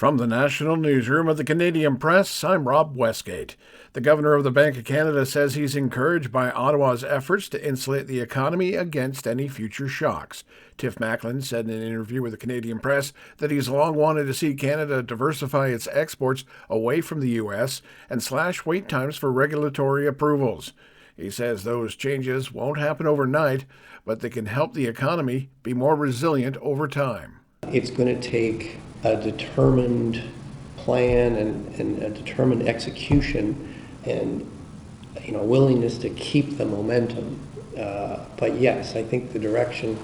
From the National Newsroom of the Canadian Press, I'm Rob Westgate. The Governor of the Bank of Canada says he's encouraged by Ottawa's efforts to insulate the economy against any future shocks. Tiff Macklem said in an interview with the Canadian Press that he's long wanted to see Canada diversify its exports away from the U.S. and slash wait times for regulatory approvals. He says those changes won't happen overnight, but they can help the economy be more resilient over time. It's going to take a determined plan and a determined execution and willingness to keep the momentum. But yes, I think the direction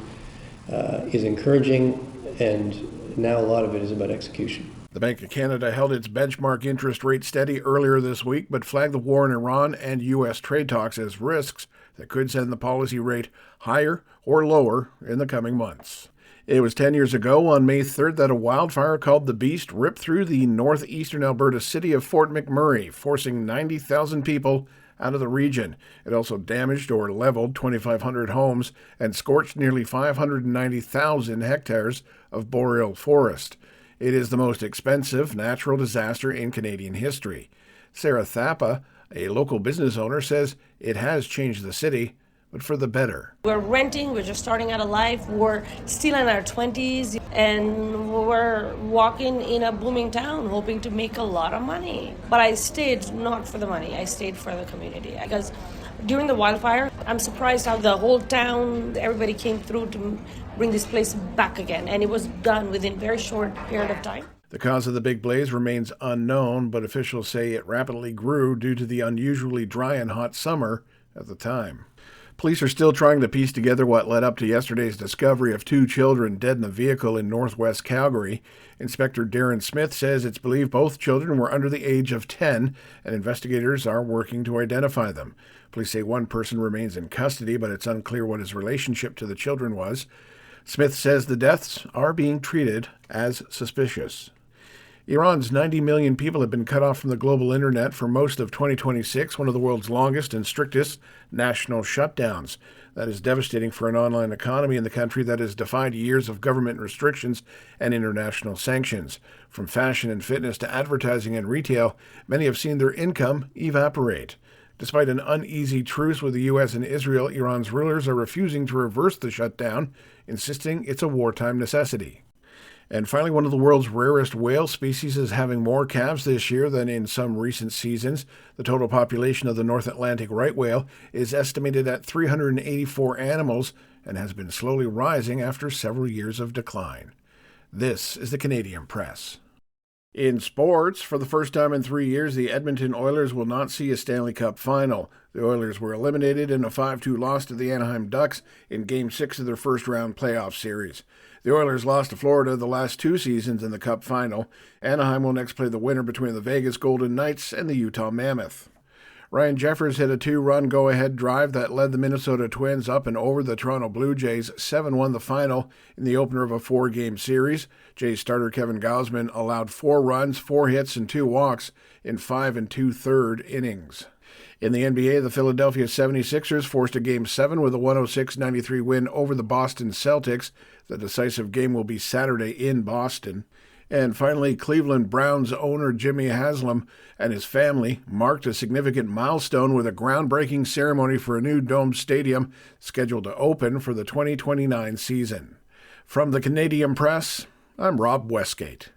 is encouraging, and now a lot of it is about execution. The Bank of Canada held its benchmark interest rate steady earlier this week, but flagged the war in Iran and U.S. trade talks as risks that could send the policy rate higher or lower in the coming months. It was 10 years ago, on May 3rd, that a wildfire called the Beast ripped through the northeastern Alberta city of Fort McMurray, forcing 90,000 people out of the region. It also damaged or leveled 2,500 homes and scorched nearly 590,000 hectares of boreal forest. It is the most expensive natural disaster in Canadian history. Sarah Thapa, a local business owner, says it has changed the city, but for the better. We're renting, we're just starting out of life, we're still in our 20s, and we're walking in a booming town hoping to make a lot of money. But I stayed not for the money, I stayed for the community. Because during the wildfire, I'm surprised how the whole town, everybody came through to bring this place back again, and it was done within a very short period of time. The cause of the big blaze remains unknown, but officials say it rapidly grew due to the unusually dry and hot summer at the time. Police are still trying to piece together what led up to yesterday's discovery of 2 children dead in a vehicle in northwest Calgary. Inspector Darren Smith says it's believed both children were under the age of 10, and investigators are working to identify them. Police say one person remains in custody, but it's unclear what his relationship to the children was. Smith says the deaths are being treated as suspicious. Iran's 90 million people have been cut off from the global internet for most of 2026, one of the world's longest and strictest national shutdowns. That is devastating for an online economy in the country that has defied years of government restrictions and international sanctions. From fashion and fitness to advertising and retail, many have seen their income evaporate. Despite an uneasy truce with the U.S. and Israel, Iran's rulers are refusing to reverse the shutdown, insisting it's a wartime necessity. And finally, one of the world's rarest whale species is having more calves this year than in some recent seasons. The total population of the North Atlantic right whale is estimated at 384 animals and has been slowly rising after several years of decline. This is the Canadian Press. In sports, for the first time in 3 years, the Edmonton Oilers will not see a Stanley Cup final. The Oilers were eliminated in a 5-2 loss to the Anaheim Ducks in Game 6 of their first-round playoff series. The Oilers lost to Florida the last 2 seasons in the Cup final. Anaheim will next play the winner between the Vegas Golden Knights and the Utah Mammoth. Ryan Jeffers hit a 2-run go-ahead drive that led the Minnesota Twins up and over the Toronto Blue Jays. 7-1 the final in the opener of a 4-game series. Jays starter Kevin Gausman allowed 4 runs, 4 hits, and 2 walks in 5 2/3 innings. In the NBA, the Philadelphia 76ers forced a Game 7 with a 106-93 win over the Boston Celtics. The decisive game will be Saturday in Boston. And finally, Cleveland Browns owner Jimmy Haslam and his family marked a significant milestone with a groundbreaking ceremony for a new domed stadium scheduled to open for the 2029 season. From the Canadian Press, I'm Rob Westgate.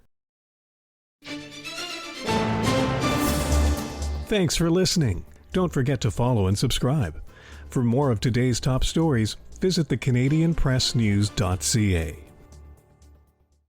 Thanks for listening. Don't forget to follow and subscribe. For more of today's top stories, visit thecanadianpressnews.ca.